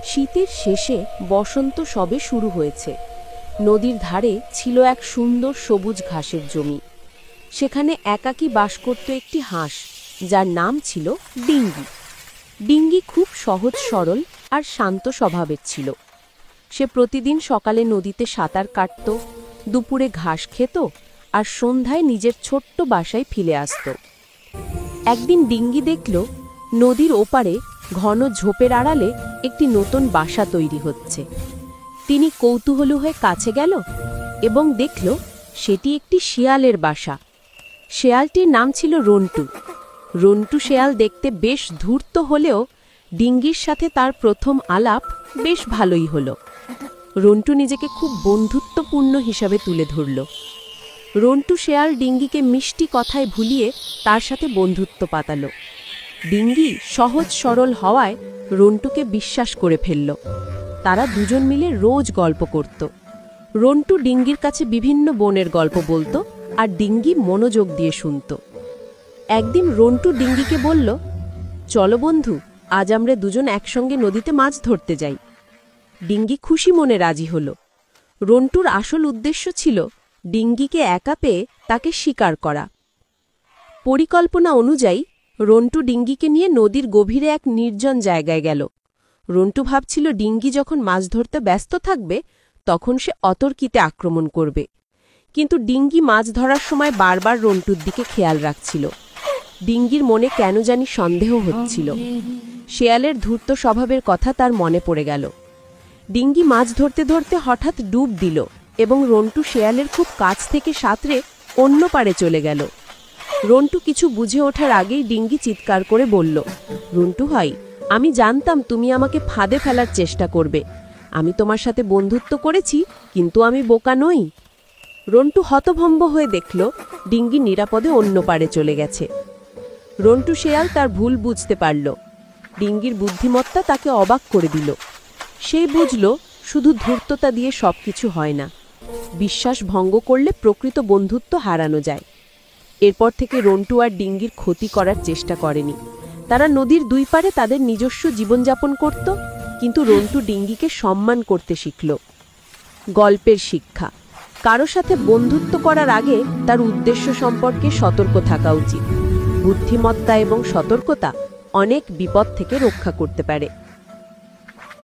শীতের শেষে বসন্ত সবে শুরু হয়েছে। নদীর ধারে ছিল এক সুন্দর সবুজ ঘাসের জমি। সেখানে একাকী বাস করত একটি হাঁস, যার নাম ছিল ডিঙ্গি। ডিঙ্গি খুব সহজ সরল আর শান্ত স্বভাবের ছিল। সে প্রতিদিন সকালে নদীতে সাঁতার কাটত, দুপুরে ঘাস খেত আর সন্ধ্যায় নিজের ছোট্ট বাসায় ফিরে আসত। একদিন ডিঙ্গি দেখল নদীর ওপারে ঘন ঝোপের আড়ালে একটি নতুন বাসা তৈরি হচ্ছে। তিনি কৌতূহলী হয়ে কাছে গেল এবং দেখল সেটি একটি শিয়ালের বাসা। শেয়ালটির নাম ছিল রন্টু। রন্টু শেয়াল দেখতে বেশ ধূর্ত হলেও ডিঙ্গির সাথে তার প্রথম আলাপ বেশ ভালোই হলো। রন্টু নিজেকে খুব বন্ধুত্বপূর্ণ হিসাবে তুলে ধরল। রন্টু শেয়াল ডিঙ্গিকে মিষ্টি কথায় ভুলিয়ে তার সাথে বন্ধুত্ব পাতালো। ডিঙ্গি সহজ সরল হওয়ায় রন্টুকে বিশ্বাস করে ফেলল। তারা দুজন মিলে রোজ গল্প করত। রন্টু ডিঙ্গির কাছে বিভিন্ন বনের গল্প বলতো আর ডিঙ্গি মনোযোগ দিয়ে শুনত। একদিন রন্টু ডিঙ্গিকে বলল, চলো বন্ধু, আজ আমরা দুজন একসঙ্গে নদীতে মাছ ধরতে যাই। ডিঙ্গি খুশি মনে রাজি হল। রন্টুর আসল উদ্দেশ্য ছিল ডিঙ্গিকে একা পেয়ে তাকে শিকার করা। পরিকল্পনা অনুযায়ী রন্টু ডিঙ্গিকে নিয়ে নদীর গভীরে এক নির্জন জায়গায় গেল। রন্টু ভাবছিল ডিঙ্গি যখন মাছ ধরতে ব্যস্ত থাকবে তখন সে অতর্কিতে আক্রমণ করবে। কিন্তু ডিঙ্গি মাছ ধরার সময় বারবার রন্টুর দিকে খেয়াল রাখছিল। ডিঙ্গির মনে কেন জানি সন্দেহ হচ্ছিল। শেয়ালের ধূর্ত স্বভাবের কথা তার মনে পড়ে গেল। ডিঙ্গি মাছ ধরতে ধরতে হঠাৎ ডুব দিল এবং রন্টু শেয়ালের খুব কাছ থেকে সাঁতরে অন্য পাড়ে চলে গেল। রন্টু কিছু বুঝে ওঠার আগেই ডিঙ্গি চিৎকার করে বলল, রন্টু ভাই, আমি জানতাম তুমি আমাকে ফাঁদে ফেলার চেষ্টা করবে। আমি তোমার সাথে বন্ধুত্ব করেছি, কিন্তু আমি বোকা নই। রন্টু হতভম্ব হয়ে দেখল ডিঙ্গি নিরাপদে অন্য পাড়ে চলে গেছে। রন্টু শেয়াল তার ভুল বুঝতে পারল। ডিঙ্গির বুদ্ধিমত্তা তাকে অবাক করে দিল। সে বুঝল শুধু ধূর্ততা দিয়ে সবকিছু হয় না, বিশ্বাস ভঙ্গ করলে প্রকৃত বন্ধুত্ব হারানো যায়। এরপর থেকে রন্টু আর ডিঙ্গির ক্ষতি করার চেষ্টা করেনি। তারা নদীর দুই পারে তাদের নিজস্ব জীবনযাপন করত, কিন্তু রন্টু ডিঙ্গিকে সম্মান করতে শিখল। গল্পের শিক্ষা: কারো সাথে বন্ধুত্ব করার আগে তার উদ্দেশ্য সম্পর্কে সতর্ক থাকা উচিত। বুদ্ধিমত্তা এবং সতর্কতা অনেক বিপদ থেকে রক্ষা করতে পারে।